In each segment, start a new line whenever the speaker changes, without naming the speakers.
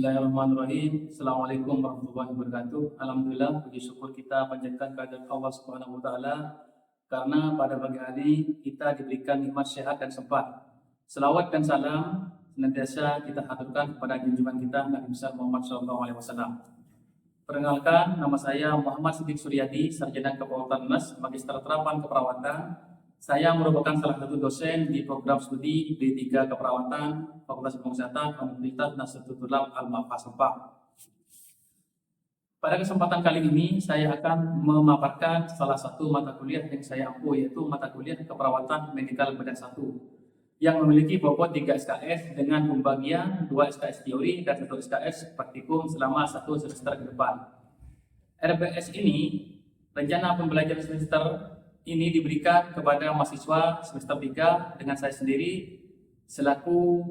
Bismillahirrahmanirrahim. Assalamualaikum warahmatullahi wabarakatuh. Alhamdulillah, puji syukur kita panjatkan kehadirat Allah Subhanahu wa taala karena pada pagi hari kita diberikan nikmat sehat dan sempat. Selawat dan salam senantiasa kita haturkan kepada junjungan kita Nabi besar Muhammad SAW. Perkenalkan, nama saya Muhammad Siddiq Suryadi, Sarjana Keperawatan UNAS, Magister Terapan Keperawatan. Saya merupakan salah satu dosen di program studi D3 Keperawatan Fakultas Ilmu Kesehatan Universitas Nahdlatul Ulama Al-Ma'fah Sepang. Pada kesempatan kali ini saya akan memaparkan salah satu mata kuliah yang saya ampu, yaitu mata kuliah Keperawatan Medikal Bedah 1 yang memiliki bobot 3 SKS dengan pembagian 2 SKS teori dan 1 SKS praktikum selama 1 semester ke depan. RBS ini, rencana pembelajaran semester ini diberikan kepada mahasiswa semester 3 dengan saya sendiri selaku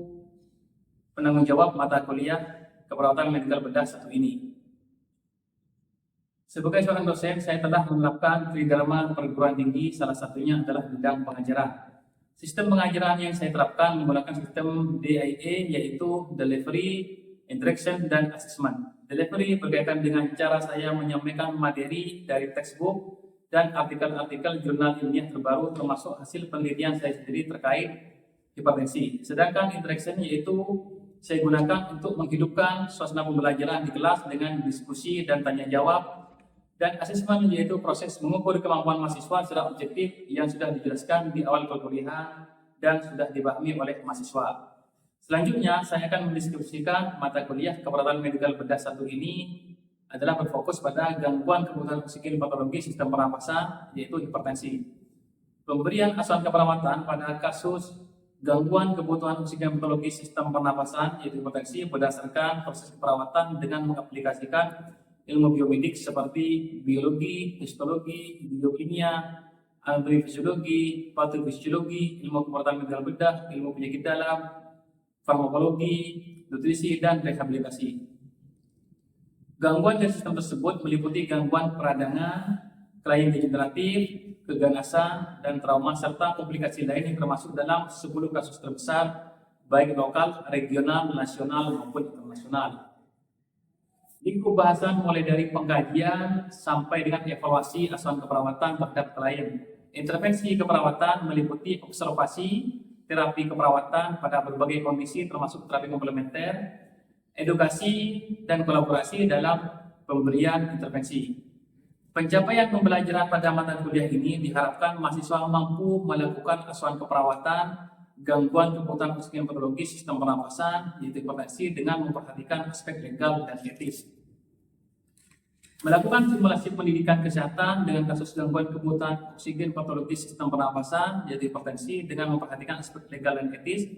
penanggung jawab mata kuliah Keperawatan Medikal Bedah 1 ini. Sebagai seorang dosen, saya telah menerapkan tridharma perguruan tinggi, salah satunya adalah bidang pengajaran. Sistem pengajaran yang saya terapkan menggunakan sistem DIA, yaitu Delivery, Interaction, dan Assessment. Delivery berkaitan dengan cara saya menyampaikan materi dari textbook dan artikel-artikel jurnal ilmiah terbaru termasuk hasil penelitian saya sendiri terkait hipertensi. Sedangkan interaction yaitu saya gunakan untuk menghidupkan suasana pembelajaran di kelas dengan diskusi dan tanya jawab. Dan asesmen yaitu proses mengukur kemampuan mahasiswa secara objektif yang sudah dijelaskan di awal perkuliahan dan sudah dipahami oleh mahasiswa. Selanjutnya saya akan mendiskusikan mata kuliah Keperawatan Medikal Bedah 1 ini adalah berfokus pada gangguan kebutuhan oksigen patologi sistem pernapasan, yaitu hipertensi. Pemberian asuhan keperawatan pada kasus gangguan kebutuhan oksigen patologi sistem pernapasan, yaitu hipertensi, berdasarkan proses keperawatan dengan mengaplikasikan ilmu biomedik seperti biologi, histologi, biokimia, anatomifisiologi, patofisiologi, ilmu keperawatan medikal bedah, ilmu penyakit dalam, farmakologi, nutrisi, dan rehabilitasi. Gangguan dari sistem tersebut meliputi gangguan peradangan, kelainan degeneratif, keganasan, dan trauma, serta komplikasi lain yang termasuk dalam 10 kasus terbesar, baik lokal, regional, nasional, maupun internasional. Lingkup bahasan mulai dari pengkajian sampai dengan evaluasi asuhan keperawatan terhadap klien. Intervensi keperawatan meliputi observasi, terapi keperawatan pada berbagai kondisi termasuk terapi komplementer, edukasi, dan kolaborasi dalam pemberian intervensi. Pencapaian pembelajaran pada mata kuliah ini diharapkan mahasiswa mampu melakukan asuhan keperawatan gangguan kebutuhan oksigen patologis sistem pernapasan, yaitu hipertensi, dengan memperhatikan aspek legal dan etis. Melakukan simulasi pendidikan kesehatan dengan kasus gangguan kebutuhan oksigen patologis sistem pernapasan, yaitu hipertensi, dengan memperhatikan aspek legal dan etis.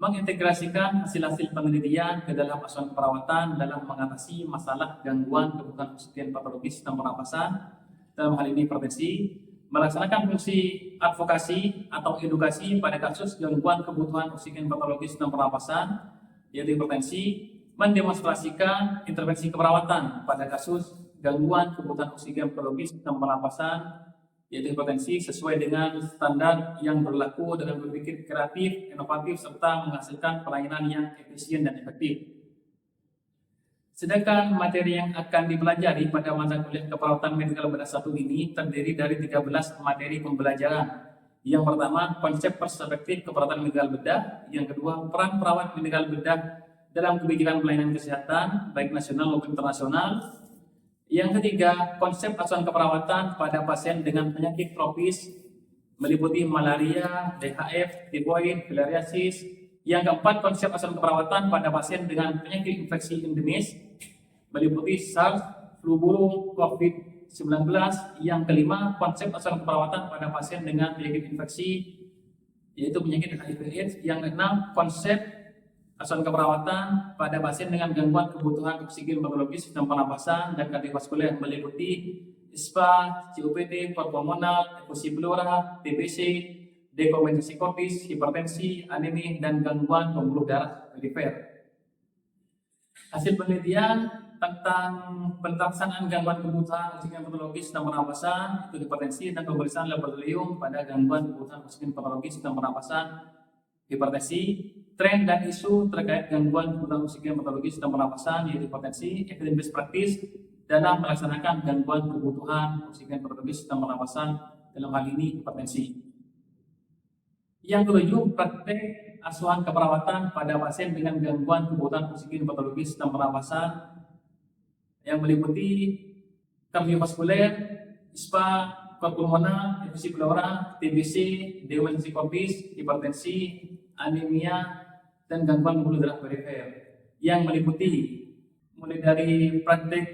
Mengintegrasikan hasil-hasil penelitian ke dalam asuhan keperawatan dalam mengatasi masalah gangguan kebutuhan oksigen patologis sistem pernapasan, dalam hal ini hipertensi. Melaksanakan fungsi advokasi atau edukasi pada kasus gangguan kebutuhan oksigen patologis sistem pernapasan, yaitu hipertensi. Mendemonstrasikan intervensi keperawatan pada kasus gangguan kebutuhan oksigen patologis sistem pernapasan, yaitu hipertensi, sesuai dengan standar yang berlaku dengan berpikir kreatif, inovatif, serta menghasilkan pelayanan yang efisien dan efektif. Sedangkan materi yang akan dipelajari pada mata kuliah Keperawatan Medikal Bedah 1 ini terdiri dari 13 materi pembelajaran. Yang pertama, konsep perspektif keperawatan medikal bedah. Yang kedua, peran perawat medikal bedah dalam kebijakan pelayanan kesehatan, baik nasional maupun internasional. Yang ketiga, konsep asuhan keperawatan pada pasien dengan penyakit tropis meliputi malaria, DHF, tifoid, filariasis. Yang keempat, konsep asuhan keperawatan pada pasien dengan penyakit infeksi endemis meliputi SARS, flu burung, COVID-19. Yang kelima, konsep asuhan keperawatan pada pasien dengan penyakit infeksi, yaitu penyakit HIV/AIDS. Yang keenam, konsep asuhan keperawatan pada pasien dengan gangguan kebutuhan oksigen patologis sistem pernapasan dan kardiovaskuler meliputi ISPA, COPD, pulmonal, efusi pleura, TBC, dekompensasi cordis, hipertensi, anemi, dan gangguan pembuluh darah perifer. Hasil penelitian tentang pelaksanaan gangguan kebutuhan oksigen patologis sistem pernapasan, itu hipertensi, dan pemeriksaan laboratorium pada gangguan kebutuhan oksigen patologis sistem pernapasan, hipertensi, tren dan isu terkait gangguan kebutuhan oksigen patologis sistem pernapasan yaitu hipertensi, evidence based practice dalam melaksanakan gangguan kebutuhan oksigen patologis sistem pernapasan dalam hal ini hipertensi. Yang ketujuh, praktek asuhan keperawatan pada pasien dengan gangguan kebutuhan oksigen patologis sistem pernapasan yang meliputi kardiovaskuler, ISPA, pulmoner, infeksi pleura, TBC, demensi korbis, hipertensi, anemia, dan gangguan pembuluh darah perifer yang meliputi mulai dari praktek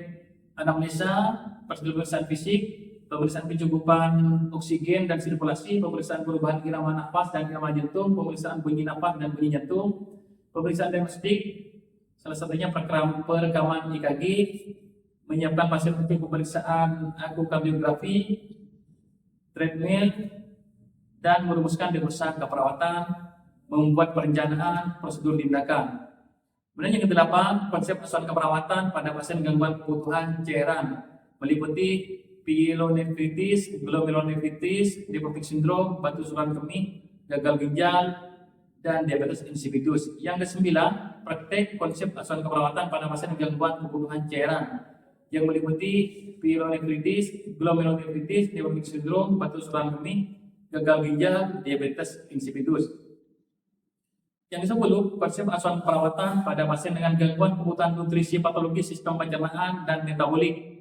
anamnesa, prosedur pemeriksaan fisik, pemeriksaan kecukupan oksigen dan sirkulasi, pemeriksaan perubahan irama nafas dan irama jantung, pemeriksaan bunyi nafas dan bunyi jantung, pemeriksaan diagnostik, salah satunya perekaman EKG, menyiapkan pasien untuk pemeriksaan ekokardiografi, treadmill, dan merumuskan diagnosa keperawatan, membuat perencanaan prosedur tindakan. Kemudian yang kedelapan, konsep asuhan keperawatan pada pasien gangguan kebutuhan cairan meliputi pyelonefritis, glomerulonefritis, nephrotic syndrome, batu susuran kemih, gagal ginjal, dan diabetes insipidus. Yang kesembilan, praktek konsep asuhan keperawatan pada pasien gangguan kebutuhan cairan yang meliputi pyelonefritis, glomerulonefritis, nephrotic syndrome, batu susuran kemih, gagal ginjal, diabetes insipidus. Yang ke-10, konsep asuhan perawatan pada pasien dengan gangguan kebutuhan nutrisi patologis sistem pencernaan dan metabolik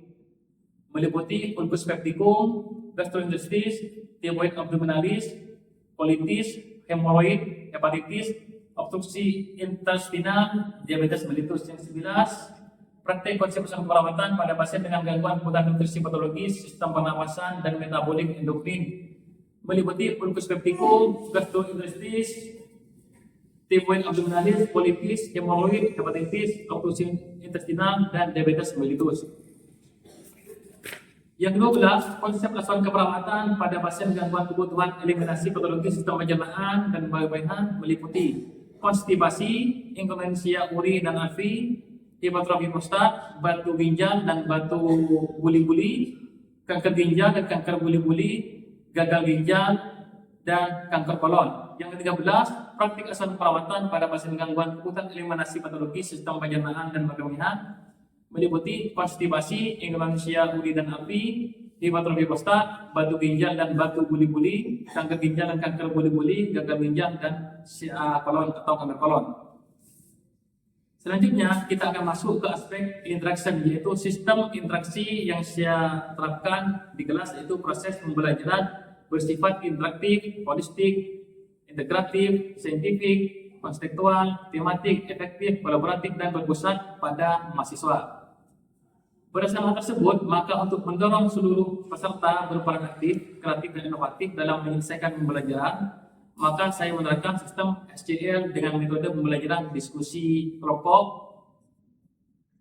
meliputi ulcus pepticum, gastroenteritis, typhoid abdominalis, colitis, hemoroid, hepatitis, obstruksi intestinal, diabetes mellitus. Yang 11, praktek konsep asuhan perawatan pada pasien dengan gangguan kebutuhan nutrisi patologis sistem pernapasan dan metabolik endokrin meliputi ulcus pepticum, gastroenteritis, typhoid abdominalis, colitis, hemoroid, hepatitis, obstruksi intestinal, dan diabetes mellitus. Yang ke-12, konsep asuhan keperawatan pada pasien gangguan kebutuhan eliminasi patologis sistem pencernaan dan bagian meliputi konstipasi, inkontinensia uri dan AFI, hipertrofi prostat, batu ginjal dan batu buli-buli, kanker ginjal dan kanker buli-buli, gagal ginjal, dan kanker kolon. Yang ke-13, praktik asuhan perawatan pada pasien gangguan kebutuhan eliminasi patologis sistem pencernaan dan bagian meliputi konstipasi, inkontinensia uri dan AFI, hipertrofi prostat, batu ginjal dan batu buli-buli, kanker ginjal dan kanker buli-buli, gagal ginjal dan kolon atau kanker kolon. Selanjutnya kita akan masuk ke aspek interaction, yaitu sistem interaksi yang saya terapkan di kelas, yaitu proses pembelajaran bersifat interaktif, holistik, integratif, saintifik, konseptual, tematik, efektif, kolaboratif, dan berpusat pada mahasiswa. Berdasarkan hal tersebut, maka untuk mendorong seluruh peserta berperan aktif, kreatif, dan inovatif dalam menyelesaikan pembelajaran, maka saya menerapkan sistem SCL dengan metode pembelajaran diskusi kelompok,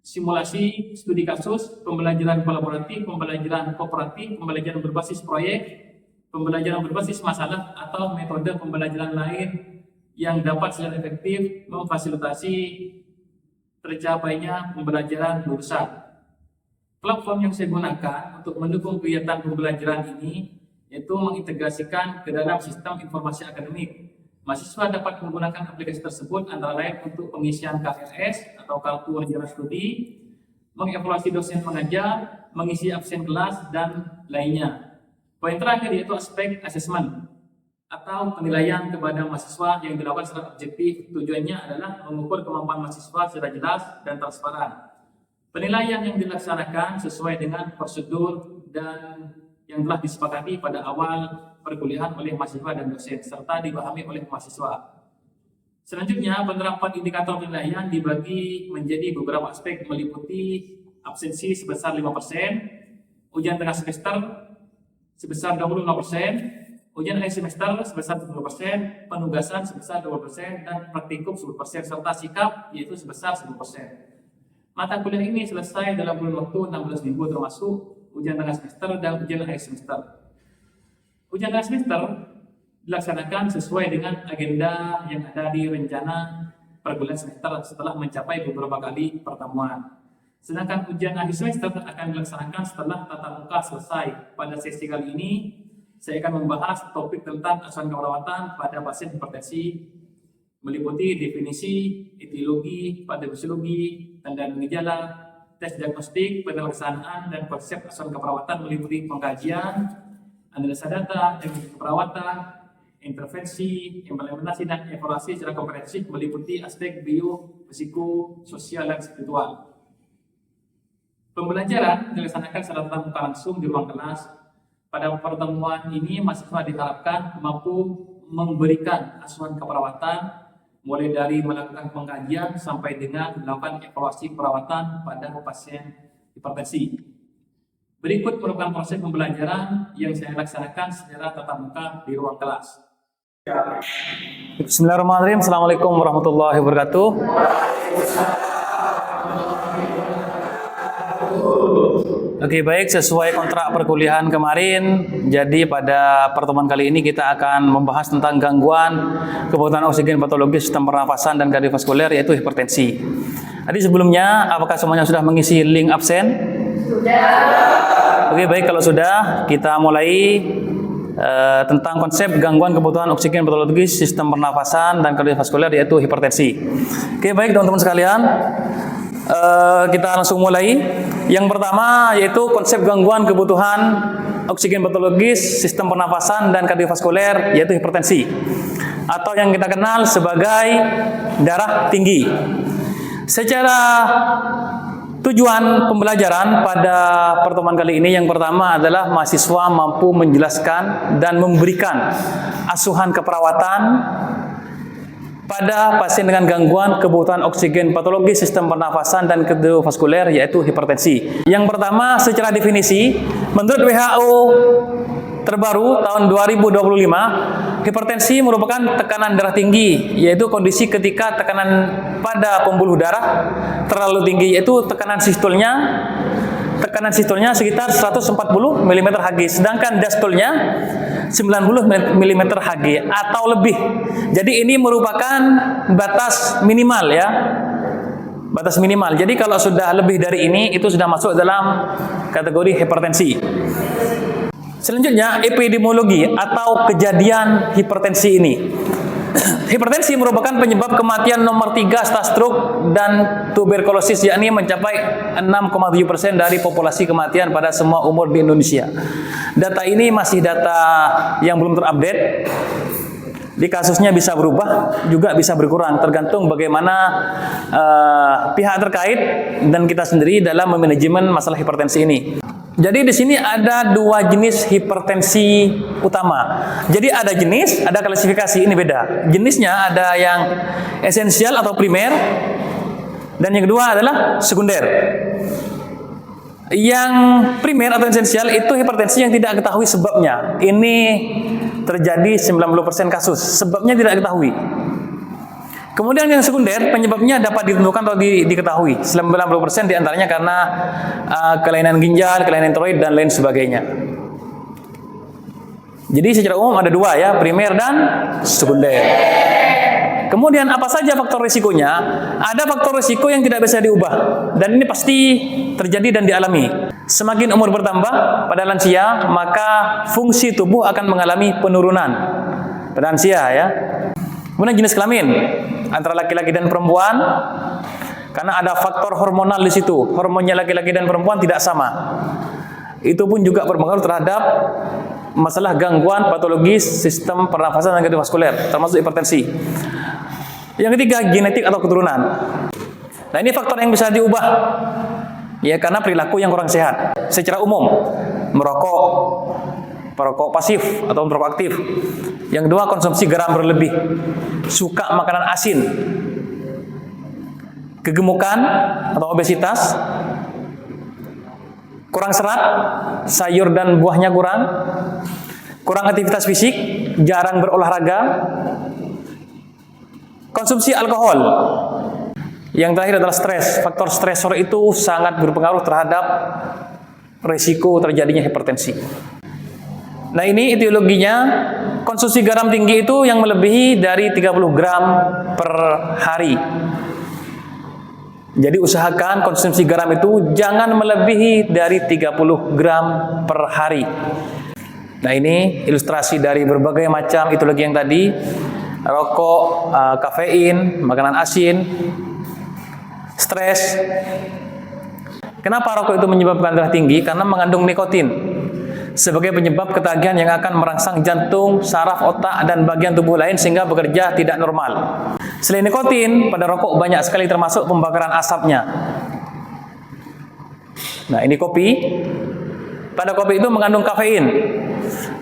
simulasi, studi kasus, pembelajaran kolaboratif, pembelajaran kooperatif, pembelajaran berbasis proyek, pembelajaran berbasis masalah, atau metode pembelajaran lain yang dapat secara efektif memfasilitasi tercapainya pembelajaran jurusan. Platform yang saya gunakan untuk mendukung kegiatan pembelajaran ini yaitu mengintegrasikan ke dalam sistem informasi akademik. Mahasiswa dapat menggunakan aplikasi tersebut antara lain untuk pengisian KRS atau kartu rencana studi, mengevaluasi dosen pengajar, mengisi absen kelas, dan lainnya. Poin terakhir yaitu aspek asesmen atau penilaian kepada mahasiswa yang dilakukan secara objektif. Tujuannya adalah mengukur kemampuan mahasiswa secara jelas dan transparan. Penilaian yang dilaksanakan sesuai dengan prosedur dan yang telah disepakati pada awal perkuliahan oleh mahasiswa dan dosen serta dipahami oleh mahasiswa. Selanjutnya, penerapan indikator penilaian dibagi menjadi beberapa aspek meliputi absensi sebesar 5%, ujian tengah semester sebesar 25%, ujian akhir semester sebesar 10%, penugasan sebesar 20%, dan praktikum 10%, serta sikap yaitu sebesar 10%. Mata kuliah ini selesai dalam kurun waktu 16 minggu termasuk ujian tengah semester dan ujian akhir semester. Ujian tengah semester dilaksanakan sesuai dengan agenda yang ada di rencana perkuliahan semester setelah mencapai beberapa kali pertemuan. Sedangkan ujian akhir semester akan dilaksanakan setelah tatap muka selesai. Pada sesi kali ini, saya akan membahas topik tentang asuhan keperawatan pada pasien hipertensi meliputi definisi, etiologi, patofisiologi, tanda dan gejala, tes diagnostik, pelaksanaan dan konsep asuhan keperawatan meliputi pengkajian, analisa data, diagnostik keperawatan, intervensi, implementasi dan evaluasi secara komprehensif meliputi aspek bio, psiko, sosial dan spiritual. Pembelajaran dilaksanakan secara tatap muka langsung di ruang kelas. Pada pertemuan ini mahasiswa diharapkan mampu memberikan asuhan keperawatan mulai dari melakukan pengkajian sampai dengan melakukan evaluasi perawatan pada pasien hipertensi. Berikut merupakan proses pembelajaran yang saya laksanakan secara tatap muka di ruang kelas.
Bismillahirrahmanirrahim. Assalamualaikum warahmatullahi wabarakatuh. Oke, baik, sesuai kontrak perkuliahan kemarin, jadi pada pertemuan kali ini kita akan membahas tentang gangguan kebutuhan oksigen patologis sistem pernafasan dan kardiovaskuler, yaitu hipertensi. Tadi sebelumnya, apakah semuanya sudah mengisi link absen? Sudah. Oke, baik, kalau sudah, kita mulai tentang konsep gangguan kebutuhan oksigen patologis sistem pernafasan dan kardiovaskuler, yaitu hipertensi. Oke, baik teman-teman sekalian, kita langsung mulai. Yang pertama yaitu konsep gangguan kebutuhan oksigen patologis sistem pernafasan dan kardiovaskuler, yaitu hipertensi atau yang kita kenal sebagai darah tinggi. Secara tujuan pembelajaran pada pertemuan kali ini, yang pertama adalah mahasiswa mampu menjelaskan dan memberikan asuhan keperawatan pada pasien dengan gangguan kebutuhan oksigen patologis sistem pernafasan dan kardiovaskuler, yaitu hipertensi. Yang pertama, secara definisi, menurut WHO terbaru tahun 2025, hipertensi merupakan tekanan darah tinggi, yaitu kondisi ketika tekanan pada pembuluh darah terlalu tinggi, yaitu tekanan sistolnya sekitar 140 mm Hg, sedangkan diastolnya 90 mm Hg atau lebih. Jadi ini merupakan batas minimal ya. Batas minimal. Jadi kalau sudah lebih dari ini, itu sudah masuk dalam kategori hipertensi. Selanjutnya, epidemiologi atau kejadian hipertensi ini. Hipertensi merupakan penyebab kematian nomor 3 setelah stroke dan tuberkulosis, yakni mencapai 6,7% dari populasi kematian pada semua umur di Indonesia. Data ini masih data yang belum terupdate. Di kasusnya bisa berubah, juga bisa berkurang, tergantung bagaimana pihak terkait dan kita sendiri dalam memanajemen masalah hipertensi ini. Jadi di sini ada dua jenis hipertensi utama. Jadi ada jenis, ada klasifikasi, ini beda. Jenisnya ada yang esensial atau primer, dan yang kedua adalah sekunder. Yang primer atau esensial itu hipertensi yang tidak ketahui sebabnya. Ini terjadi 90% kasus, sebabnya tidak diketahui. Kemudian yang sekunder, penyebabnya dapat ditentukan atau diketahui. 90% diantaranya karena kelainan ginjal, kelainan tiroid, dan lain sebagainya. Jadi secara umum ada dua ya, primer dan sekunder. Kemudian apa saja faktor risikonya? Ada faktor risiko yang tidak bisa diubah, dan ini pasti terjadi dan dialami. Semakin umur bertambah pada lansia, maka fungsi tubuh akan mengalami penurunan pada lansia ya. Kemudian jenis kelamin antara laki-laki dan perempuan, karena ada faktor hormonal di situ. Hormonnya laki-laki dan perempuan tidak sama. Itu pun juga berpengaruh terhadap masalah gangguan patologis sistem pernafasan dan kardiovaskuler, termasuk hipertensi. Yang ketiga, genetik atau keturunan. Nah, ini faktor yang bisa diubah. Ya, karena perilaku yang kurang sehat. Secara umum, merokok, perokok pasif atau perokok aktif. Yang kedua, konsumsi garam berlebih, suka makanan asin, kegemukan atau obesitas, kurang serat, sayur dan buahnya kurang aktivitas fisik, jarang berolahraga, konsumsi alkohol. Yang terakhir adalah stres. Faktor stresor itu sangat berpengaruh terhadap risiko terjadinya hipertensi. Nah, ini etiologinya. Konsumsi garam tinggi itu yang melebihi dari 30 gram per hari. Jadi usahakan konsumsi garam itu jangan melebihi dari 30 gram per hari. Nah, ini ilustrasi dari berbagai macam etiologi yang tadi. rokok, kafein, makanan asin, stres. Kenapa rokok itu menyebabkan darah tinggi? Karena mengandung nikotin sebagai penyebab ketagihan yang akan merangsang jantung, saraf, otak, dan bagian tubuh lain sehingga bekerja tidak normal. Selain nikotin, pada rokok banyak sekali termasuk pembakaran asapnya. Nah, ini kopi. Pada kopi itu mengandung kafein.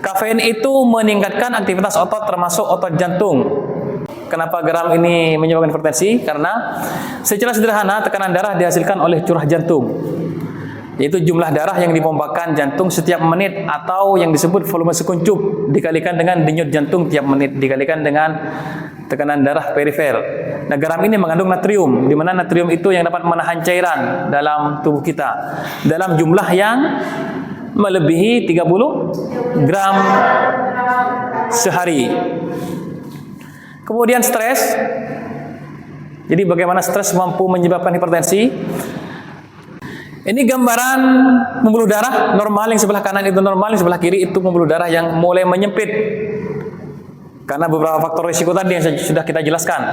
Kafein itu meningkatkan aktivitas otot termasuk otot jantung. Kenapa garam ini menyebabkan hipertensi? Karena secara sederhana tekanan darah dihasilkan oleh curah jantung, yaitu jumlah darah yang dipompakan jantung setiap menit atau yang disebut volume sekuncup dikalikan dengan denyut jantung tiap menit dikalikan dengan tekanan darah perifer. Nah, garam ini mengandung natrium, di mana natrium itu yang dapat menahan cairan dalam tubuh kita dalam jumlah yang melebihi 30 gram sehari. Kemudian stres. Jadi bagaimana stres mampu menyebabkan hipertensi? Ini gambaran pembuluh darah normal, yang sebelah kanan itu normal, yang sebelah kiri itu pembuluh darah yang mulai menyempit. Karena beberapa faktor risiko tadi yang sudah kita jelaskan.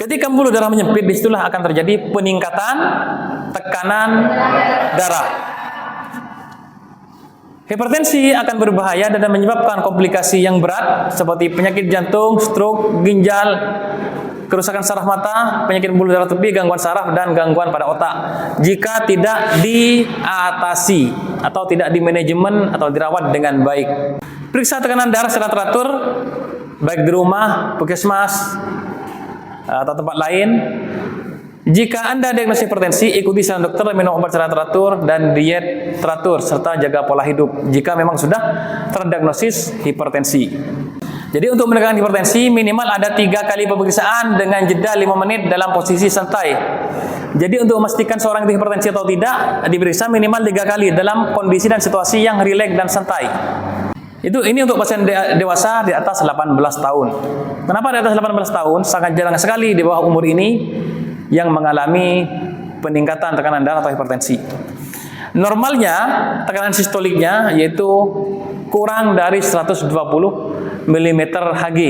Ketika pembuluh darah menyempit, disitulah akan terjadi peningkatan tekanan darah. Hipertensi akan berbahaya dan menyebabkan komplikasi yang berat seperti penyakit jantung, stroke, ginjal, kerusakan saraf mata, penyakit pembuluh darah tepi, gangguan saraf, dan gangguan pada otak jika tidak diatasi atau tidak dimanajemen atau dirawat dengan baik. Periksa tekanan darah secara teratur baik di rumah, puskesmas, atau tempat lain. Jika Anda diagnosis hipertensi, ikuti saran dokter, minum obat secara teratur, dan diet teratur, serta jaga pola hidup jika memang sudah terdiagnosis hipertensi. Jadi untuk menekan hipertensi, minimal ada 3 kali pemeriksaan dengan jeda 5 menit dalam posisi santai. Jadi untuk memastikan seorang itu hipertensi atau tidak, diperiksa minimal 3 kali dalam kondisi dan situasi yang rileks dan santai. Ini untuk pasien dewasa di atas 18 tahun. Kenapa di atas 18 tahun? Sangat jarang sekali di bawah umur ini yang mengalami peningkatan tekanan darah atau hipertensi. Normalnya tekanan sistoliknya yaitu kurang dari 120 mm Hg.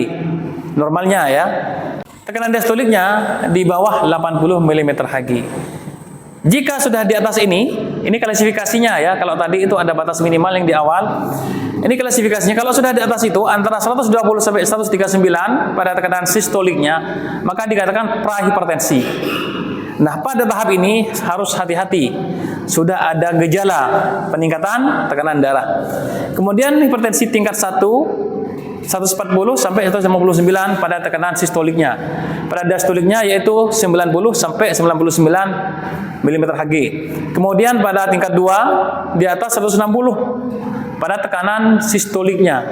Normalnya ya. Tekanan diastoliknya di bawah 80 mm Hg. Jika sudah di atas ini klasifikasinya ya. Kalau tadi itu ada batas minimal yang di awal. Ini klasifikasinya. Kalau sudah di atas itu antara 120 sampai 139 pada tekanan sistoliknya, maka dikatakan prahipertensi. Nah, pada tahap ini harus hati-hati. Sudah ada gejala peningkatan tekanan darah. Kemudian hipertensi tingkat 140 sampai 159 pada tekanan sistoliknya. Pada diastoliknya yaitu 90 sampai 99 mm Hg. Kemudian pada tingkat 2 di atas 160 pada tekanan sistoliknya.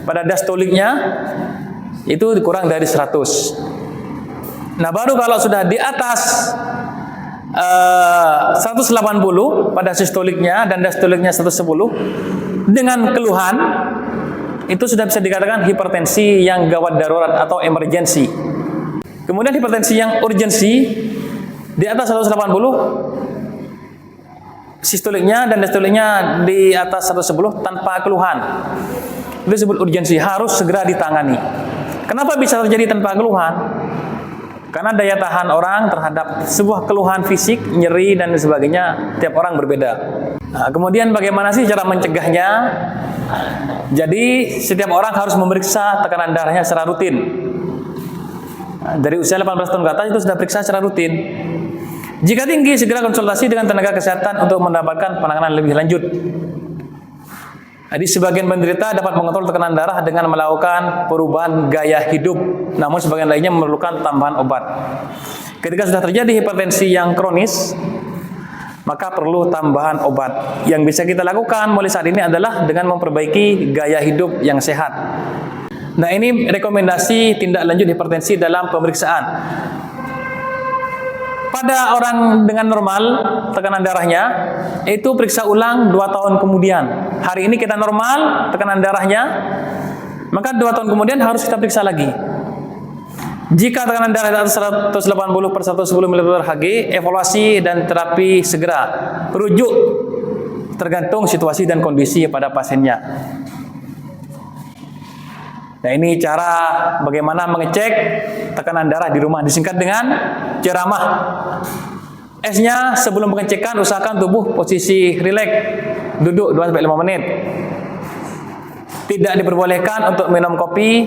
Pada diastoliknya itu kurang dari 100. Nah, baru kalau sudah di atas 180 pada sistoliknya dan diastoliknya 110 dengan keluhan, itu sudah bisa dikatakan hipertensi yang gawat darurat atau emergensi. Kemudian hipertensi yang urgensi di atas 180 sistoliknya dan diastoliknya di atas 110 tanpa keluhan. Itu disebut urgensi, harus segera ditangani. Kenapa bisa terjadi tanpa keluhan? Karena daya tahan orang terhadap sebuah keluhan fisik, nyeri dan sebagainya, tiap orang berbeda. Nah, kemudian bagaimana sih cara mencegahnya? Jadi setiap orang harus memeriksa tekanan darahnya secara rutin. Nah, dari usia 18 tahun ke atas itu sudah periksa secara rutin. Jika tinggi, segera konsultasi dengan tenaga kesehatan untuk mendapatkan penanganan lebih lanjut. Jadi sebagian penderita dapat mengontrol tekanan darah dengan melakukan perubahan gaya hidup, namun sebagian lainnya memerlukan tambahan obat. Ketika sudah terjadi hipertensi yang kronis, maka perlu tambahan obat. Yang bisa kita lakukan mulai saat ini adalah dengan memperbaiki gaya hidup yang sehat. Nah, ini rekomendasi tindak lanjut hipertensi dalam pemeriksaan. Pada orang dengan normal tekanan darahnya, itu periksa ulang 2 tahun kemudian. Hari ini kita normal tekanan darahnya, maka 2 tahun kemudian harus kita periksa lagi. Jika tekanan darah di atas 180 per 110 mm Hg, evaluasi dan terapi segera. Rujuk tergantung situasi dan kondisi pada pasiennya. Nah, ini cara bagaimana mengecek tekanan darah di rumah, disingkat dengan ceramah. S-nya sebelum pengecekan usahakan tubuh posisi rileks, duduk 2-5 menit. Tidak diperbolehkan untuk minum kopi,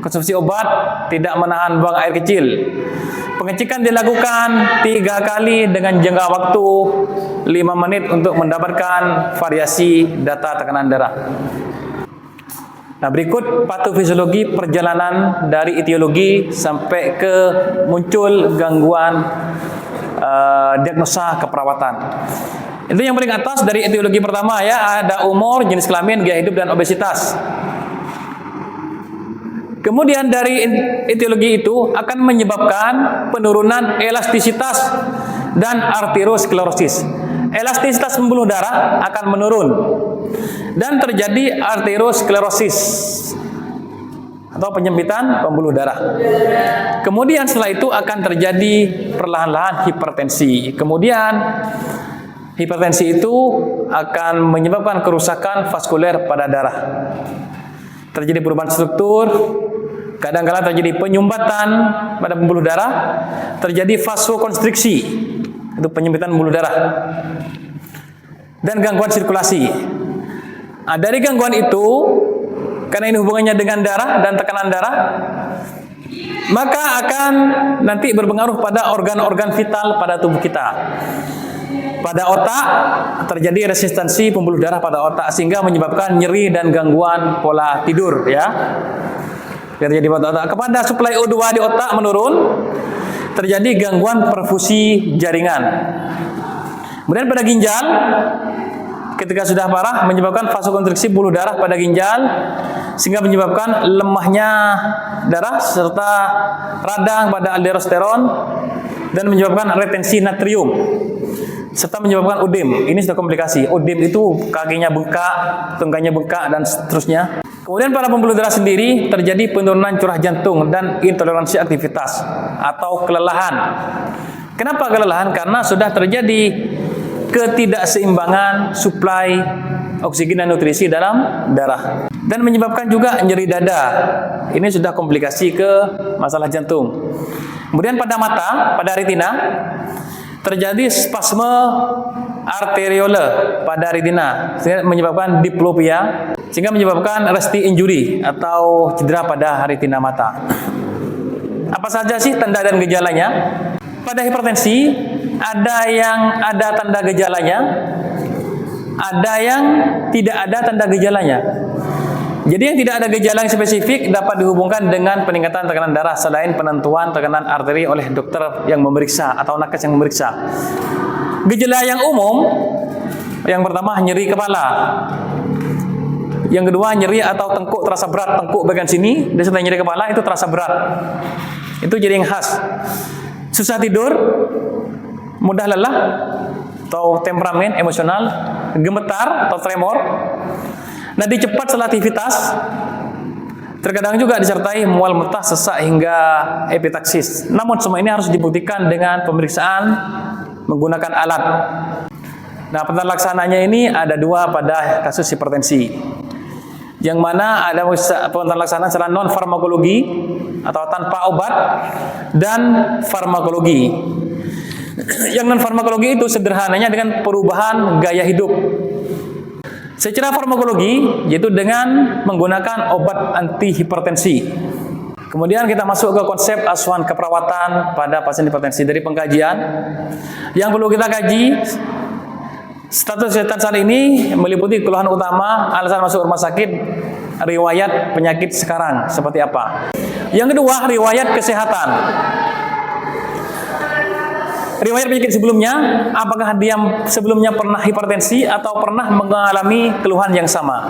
konsumsi obat, tidak menahan buang air kecil. Pengecekan dilakukan 3 kali dengan jangka waktu 5 menit untuk mendapatkan variasi data tekanan darah. Nah, berikut patofisiologi perjalanan dari etiologi sampai ke muncul gangguan diagnosa keperawatan. Itu yang paling atas dari etiologi pertama ya, ada umur, jenis kelamin, gaya hidup, dan obesitas. Kemudian dari etiologi itu akan menyebabkan penurunan elastisitas dan arteriosklerosis. Elastisitas pembuluh darah akan menurun dan terjadi arteriosklerosis atau penyempitan pembuluh darah. Kemudian setelah itu akan terjadi perlahan-lahan hipertensi. Kemudian hipertensi itu akan menyebabkan kerusakan vaskuler pada darah. Terjadi perubahan struktur, kadang-kala terjadi penyumbatan pada pembuluh darah, terjadi vasokonstriksi, itu penyempitan pembuluh darah, dan gangguan sirkulasi. Nah, dari gangguan itu, karena ini hubungannya dengan darah dan tekanan darah, maka akan nanti berpengaruh pada organ-organ vital pada tubuh kita. Pada otak terjadi resistensi pembuluh darah pada otak sehingga menyebabkan nyeri dan gangguan pola tidur ya. Terjadi pada otak. Kepada suplai O2 di otak menurun, terjadi gangguan perfusi jaringan. Kemudian pada ginjal, ketika sudah parah menyebabkan vasokonstriksi pembuluh darah pada ginjal sehingga menyebabkan lemahnya darah serta radang pada aldosteron dan menyebabkan retensi natrium serta menyebabkan ödem. Ini sudah komplikasi. Ödem itu kakinya bengkak, tunggangnya bengkak, dan seterusnya. Kemudian pada pembuluh darah sendiri terjadi penurunan curah jantung dan intoleransi aktivitas atau kelelahan. Kenapa kelelahan? Karena sudah terjadi ketidakseimbangan suplai oksigen dan nutrisi dalam darah. Dan menyebabkan juga nyeri dada. Ini sudah komplikasi ke masalah jantung. Kemudian pada mata, pada retina, terjadi spasme arterioler pada retina sehingga menyebabkan diplopia, sehingga menyebabkan resti injury atau cedera pada retina mata. Apa saja sih tanda dan gejalanya? Pada hipertensi ada yang ada tanda gejalanya, ada yang tidak ada tanda gejalanya. Jadi yang tidak ada gejala yang spesifik dapat dihubungkan dengan peningkatan tekanan darah selain penentuan tekanan arteri oleh dokter yang memeriksa atau nakes yang memeriksa. Gejala yang umum, yang pertama nyeri kepala, yang kedua nyeri atau tengkuk terasa berat, tengkuk bagian sini, dan setelah nyeri kepala itu terasa berat. Itu jadi yang khas. Susah tidur, mudah lelah atau temperamen emosional, gemetar atau tremor. Nadi cepat setelah aktivitas, terkadang juga disertai mual muntah, sesak hingga epitaksis. Namun semua ini harus dibuktikan dengan pemeriksaan menggunakan alat. Nah, penata laksananya ini ada 2 pada kasus hipertensi. Yang mana ada penata laksanaan secara non farmakologi atau tanpa obat dan farmakologi. Yang non farmakologi itu sederhananya dengan perubahan gaya hidup. Secara farmakologi yaitu dengan menggunakan obat anti hipertensi. Kemudian kita masuk ke konsep asuhan keperawatan pada pasien hipertensi. Dari pengkajian yang perlu kita kaji, status kesehatan saat ini meliputi keluhan utama, alasan masuk rumah sakit, riwayat penyakit sekarang seperti apa. Yang kedua, riwayat kesehatan. Riwayat penyakit sebelumnya, apakah dia sebelumnya pernah hipertensi atau pernah mengalami keluhan yang sama.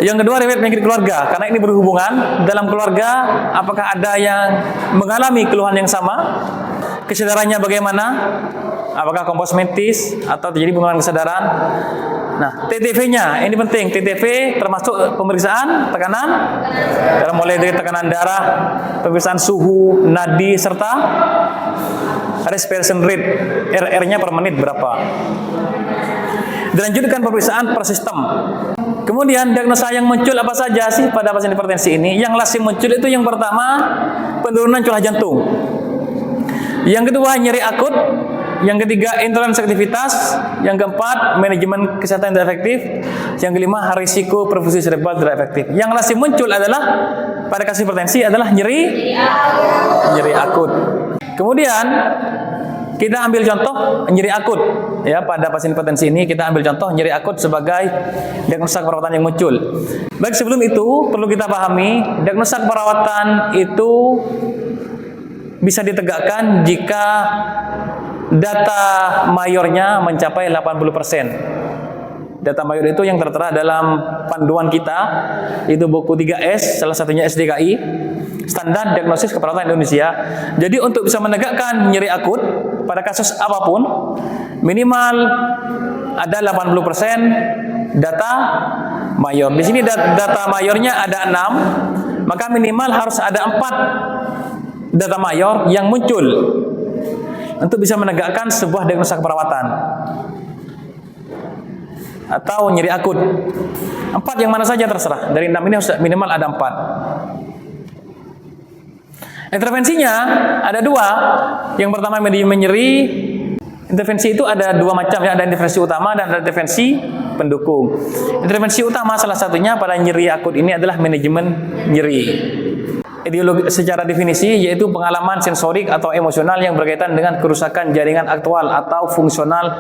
Yang kedua, riwayat penyakit keluarga, karena ini berhubungan dalam keluarga, apakah ada yang mengalami keluhan yang sama, kesadarannya bagaimana, apakah kosmetis atau terjadi penurunan kesadaran. Nah, TTV-nya ini penting. TTV termasuk pemeriksaan tekanan, mulai dari tekanan darah, pemeriksaan suhu, nadi, serta respiration rate, RR-nya per menit berapa. Dilanjutkan pemeriksaan per sistem. Kemudian diagnosa yang muncul apa saja sih pada pasien hipertensi ini? Yang lazim muncul itu yang pertama penurunan curah jantung. Yang kedua nyeri akut. Yang ketiga intoleransi aktivitas. Yang keempat manajemen kesehatan tidak efektif. Yang kelima risiko perfusi cerebral tidak efektif. Yang lazim muncul adalah pada kasus hipertensi adalah nyeri akut. Kemudian kita ambil contoh nyeri akut ya, pada pasien hipertensi ini kita ambil contoh nyeri akut sebagai diagnosa keperawatan yang muncul. Baik, sebelum itu perlu kita pahami diagnosa keperawatan itu bisa ditegakkan jika data mayornya mencapai 80%. Data mayor itu yang tertera dalam panduan kita, itu buku 3S, salah satunya SDKI, Standar Diagnosis Keperawatan Indonesia. Jadi untuk bisa menegakkan nyeri akut pada kasus apapun, minimal ada 80% data mayor. Di sini data mayornya ada 6, maka minimal harus ada 4 data mayor yang muncul untuk bisa menegakkan sebuah diagnosa keperawatan atau nyeri akut. 4 yang mana saja terserah. Dari 6 ini harus minimal ada 4. Intervensinya ada 2. Yang pertama manajemen nyeri. Intervensi itu ada 2 macam ya, ada intervensi utama dan ada intervensi pendukung. Intervensi utama salah satunya pada nyeri akut ini adalah manajemen nyeri. Ideologi secara definisi yaitu pengalaman sensorik atau emosional yang berkaitan dengan kerusakan jaringan aktual atau fungsional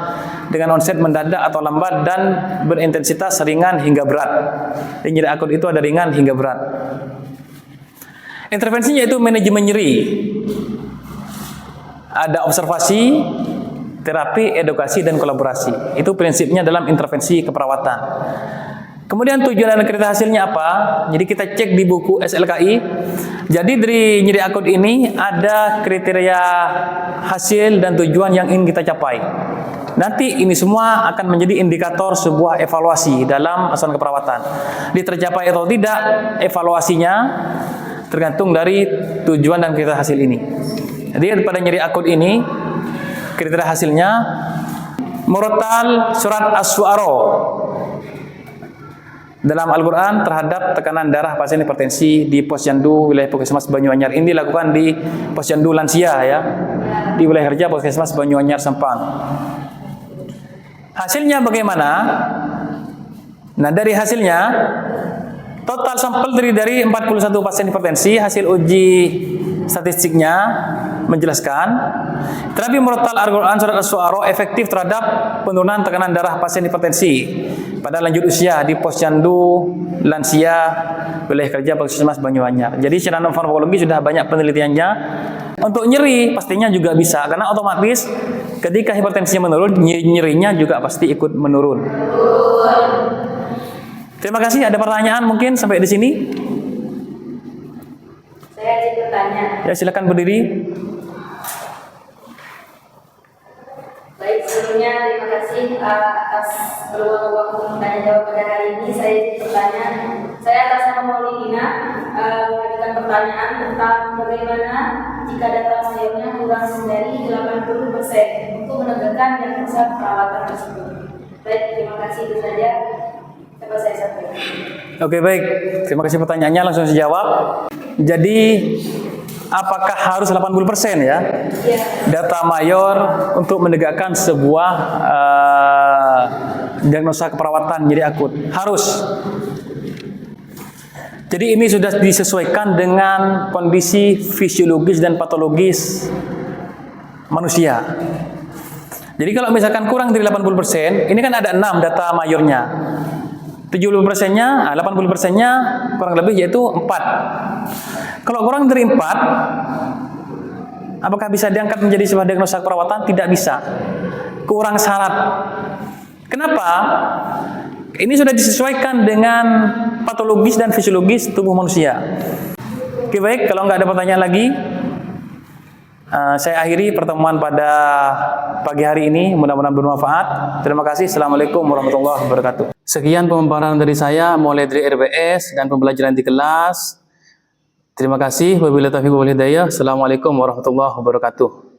dengan onset mendadak atau lambat dan berintensitas ringan hingga berat. Di nyeri akut itu ada ringan hingga berat. Intervensinya itu manajemen nyeri. Ada observasi, terapi, edukasi, dan kolaborasi. Itu prinsipnya dalam intervensi keperawatan. Kemudian tujuan dan kriteria hasilnya apa? Jadi kita cek di buku SLKI. Jadi dari nyeri akut ini ada kriteria hasil dan tujuan yang ingin kita capai. Nanti ini semua akan menjadi indikator sebuah evaluasi dalam asuhan keperawatan. Tercapai atau tidak evaluasinya tergantung dari tujuan dan kriteria hasil ini. Jadi pada nyeri akut ini kriteria hasilnya murotal surat as-su'ara dalam Al-Quran terhadap tekanan darah pasien hipertensi di Posyandu wilayah Puskesmas Banyuanyar. Ini dilakukan di Posyandu lansia ya, di wilayah kerja Puskesmas Banyuanyar Sempang. Hasilnya bagaimana? Nah, dari hasilnya total sampel dari 41 pasien hipertensi, hasil uji statistiknya menjelaskan terapi murotal Al-Quran surat as-su'ara efektif terhadap penurunan tekanan darah pasien hipertensi pada lanjut usia di Posyandu lansia wilayah kerja Puskesmas Banyuanyar. Jadi secara non farmakologi sudah banyak penelitiannya. Untuk nyeri pastinya juga bisa, karena otomatis ketika hipertensinya menurun, nyerinya juga pasti ikut menurun. Terima kasih. Ada pertanyaan mungkin sampai di sini?
Saya ada bertanya.
Ya, silakan berdiri.
Baik, sebelumnya terima kasih atas peluang waktu tanya jawab pada hari ini. Saya bertanya, saya atas nama Maulina mengajukan pertanyaan tentang bagaimana jika data mayornya kurang dari 80% untuk menegakkan diagnosa perawatan tersebut. Baik, terima kasih, itu saja dapat saya sampaikan.
Oke, baik. Terima kasih pertanyaannya, langsung saya jawab. Jadi apakah harus 80% ya? Data mayor untuk menegakkan sebuah diagnosa keperawatan nyeri akut? Harus. Jadi ini sudah disesuaikan dengan kondisi fisiologis dan patologis manusia. Jadi kalau misalkan kurang dari 80%, ini kan ada 6 data mayornya. 70%-nya, 80%-nya kurang lebih yaitu 4. Kalau kurang dari 4, apakah bisa diangkat menjadi sebuah diagnosa keperawatan? Tidak bisa. Kurang syarat. Kenapa? Ini sudah disesuaikan dengan patologis dan fisiologis tubuh manusia. Oke, baik. Kalau nggak ada pertanyaan lagi, saya akhiri pertemuan pada pagi hari ini. Mudah-mudahan bermanfaat. Terima kasih. Assalamualaikum warahmatullahi wabarakatuh. Sekian pemaparan dari saya mulai dari RBS dan pembelajaran di kelas. Terima kasih. Wabillahi taufiq wal hidayah. Assalamualaikum warahmatullahi wabarakatuh.